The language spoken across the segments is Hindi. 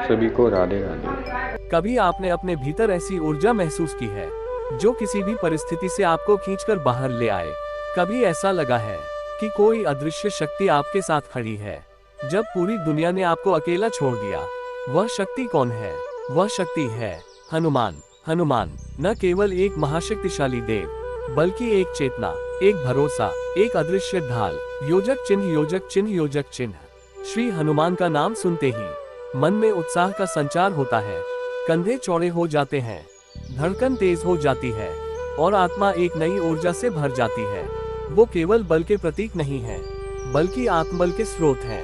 सभी को राधे राधे। कभी आपने अपने भीतर ऐसी ऊर्जा महसूस की है जो किसी भी परिस्थिति से आपको खींचकर बाहर ले आए? कभी ऐसा लगा है कि कोई अदृश्य शक्ति आपके साथ खड़ी है जब पूरी दुनिया ने आपको अकेला छोड़ दिया? वह शक्ति कौन है? वह शक्ति है हनुमान। हनुमान न केवल एक महाशक्तिशाली देव बल्कि एक चेतना, एक भरोसा, एक अदृश्य ढाल। योजक चिन्ह, योजक चिन्ह, योजक चिन्ह। श्री हनुमान का नाम सुनते ही मन में उत्साह का संचार होता है, कंधे चौड़े हो जाते हैं, धड़कन तेज हो जाती है और आत्मा एक नई ऊर्जा से भर जाती है। वो केवल बल के प्रतीक नहीं है बल्कि आत्मबल के स्रोत हैं।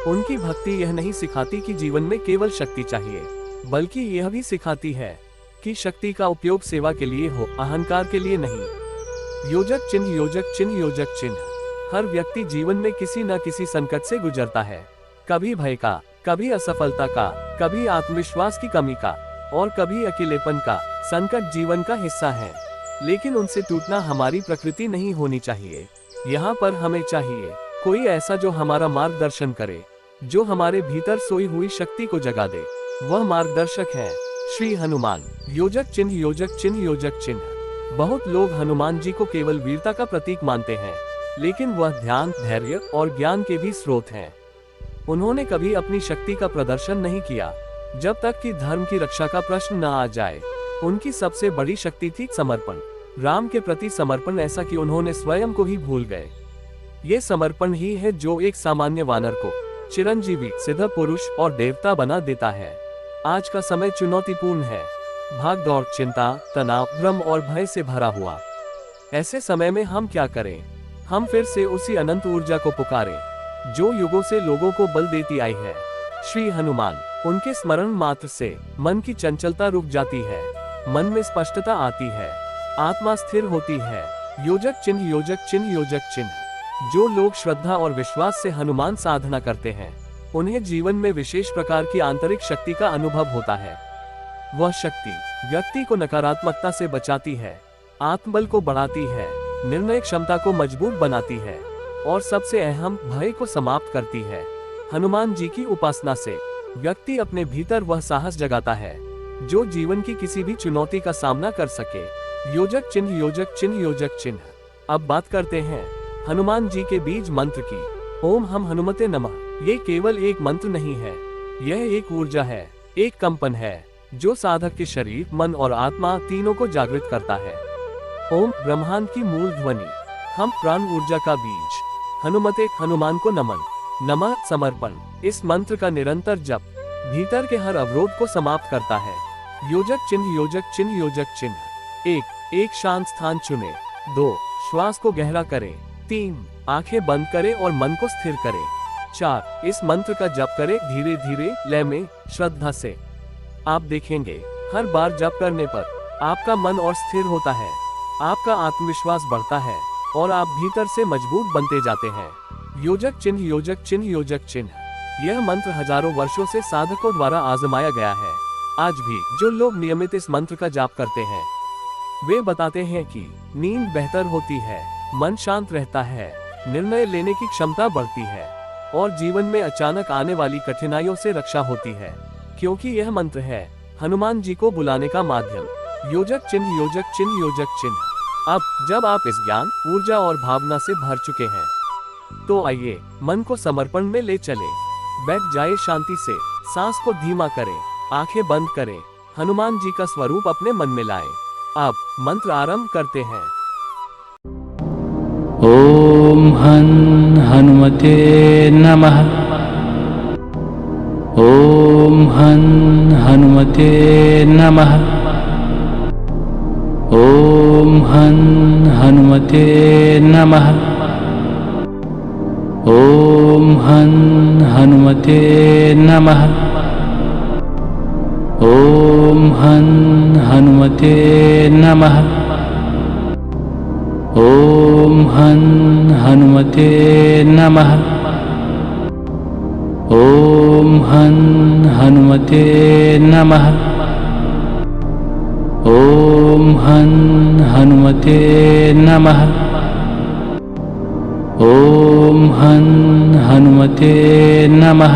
उनकी भक्ति यह नहीं सिखाती कि जीवन में केवल शक्ति चाहिए, बल्कि यह भी सिखाती है कि शक्ति का उपयोग सेवा के लिए हो, अहंकार के लिए नहीं। योजक चिन्ह, योजक चिन्ह, योजक चिन्ह। हर व्यक्ति जीवन में किसी न किसी संकट से गुजरता है, कभी भय का, कभी असफलता का, कभी आत्मविश्वास की कमी का और कभी अकेलेपन का। संकट जीवन का हिस्सा है, लेकिन उनसे टूटना हमारी प्रकृति नहीं होनी चाहिए। यहाँ पर हमें चाहिए कोई ऐसा जो हमारा मार्गदर्शन करे, जो हमारे भीतर सोई हुई शक्ति को जगा दे। वह मार्गदर्शक है श्री हनुमान। योजक चिन्ह, योजक चिन्ह, योजक चिन्ह। बहुत लोग हनुमान जी को केवल वीरता का प्रतीक मानते हैं, लेकिन वह ध्यान, धैर्य और ज्ञान के भी स्रोत हैं। उन्होंने कभी अपनी शक्ति का प्रदर्शन नहीं किया जब तक कि धर्म की रक्षा का प्रश्न न आ जाए। उनकी सबसे बड़ी शक्ति थी समर्पण, राम के प्रति समर्पण, ऐसा कि उन्होंने स्वयं को ही भूल गए। ये समर्पण ही है जो एक सामान्य वानर को चिरंजीवी, सिद्ध पुरुष और देवता बना देता है। आज का समय चुनौतीपूर्ण है, भाग दौड़, चिंता, तनाव, भ्रम और भय से भरा हुआ। ऐसे समय में हम क्या करें? हम फिर से उसी अनंत ऊर्जा को पुकारें जो युगों से लोगों को बल देती आई है, श्री हनुमान। उनके स्मरण मात्र से मन की चंचलता रुक जाती है, मन में स्पष्टता आती है, आत्मा स्थिर होती है। योजक चिन्ह, योजक चिन्ह, योजक चिन्ह। जो लोग श्रद्धा और विश्वास से हनुमान साधना करते हैं, उन्हें जीवन में विशेष प्रकार की आंतरिक शक्ति का अनुभव होता है। वह शक्ति व्यक्ति को नकारात्मकता से बचाती है, आत्मबल को बढ़ाती है, निर्णय क्षमता को मजबूत बनाती है और सबसे अहम, भय को समाप्त करती है। हनुमान जी की उपासना से व्यक्ति अपने भीतर वह साहस जगाता है जो जीवन की किसी भी चुनौती का सामना कर सके। योजक चिन्ह, योजक चिन्ह, योजक चिन्ह। अब बात करते हैं हनुमान जी के बीज मंत्र की। ओम हम हनुमते नमः। ये केवल एक मंत्र नहीं है, यह एक ऊर्जा है, एक कंपन है जो साधक के शरीर, मन और आत्मा तीनों को जागृत करता है। ओम ब्रह्मांड की मूल ध्वनि, हम प्राण ऊर्जा का बीज। हनुमते, हनुमान को नमन, नमः समर्पण। इस मंत्र का निरंतर जप भीतर के हर अवरोध को समाप्त करता है। योजक चिन्ह, योजक चिन्ह, योजक चिन्ह। एक शांत स्थान चुने। 2 श्वास को गहरा करें। 3 आंखें बंद करें और मन को स्थिर करें। 4 इस मंत्र का जप करें धीरे धीरे, लय में, श्रद्धा से। आप देखेंगे हर बार जप करने पर आपका मन और स्थिर होता है, आपका आत्मविश्वास बढ़ता है और आप भीतर से मजबूत बनते जाते हैं। योजक चिन्ह, योजक चिन्ह, योजक चिन्ह। यह मंत्र हजारों वर्षों से साधकों द्वारा आजमाया गया है। आज भी जो लोग नियमित इस मंत्र का जाप करते हैं, वे बताते हैं कि नींद बेहतर होती है, मन शांत रहता है, निर्णय लेने की क्षमता बढ़ती है और जीवन में अचानक आने वाली कठिनाइयों से रक्षा होती है, क्योंकि यह मंत्र है हनुमान जी को बुलाने का माध्यम। योजक चिन्ह, योजक चिन्ह, योजक चिन्ह। अब जब आप इस ज्ञान, ऊर्जा और भावना से भर चुके हैं, तो आइए मन को समर्पण में ले चले। बैठ जाए शांति से, सांस को धीमा करें, आंखें बंद करें, हनुमान जी का स्वरूप अपने मन में लाएं। अब मंत्र आरंभ करते हैं। ओम हनुमते नमः। ओम हनुमते नमः। ओम हनुमते नमः। ओम हनुमते नमः। ओम हनुमते नमः। ओम हनुमते नमः। ओम हनुमते नमः। ओम हनुमते नमः। ओम हनुमते नमः।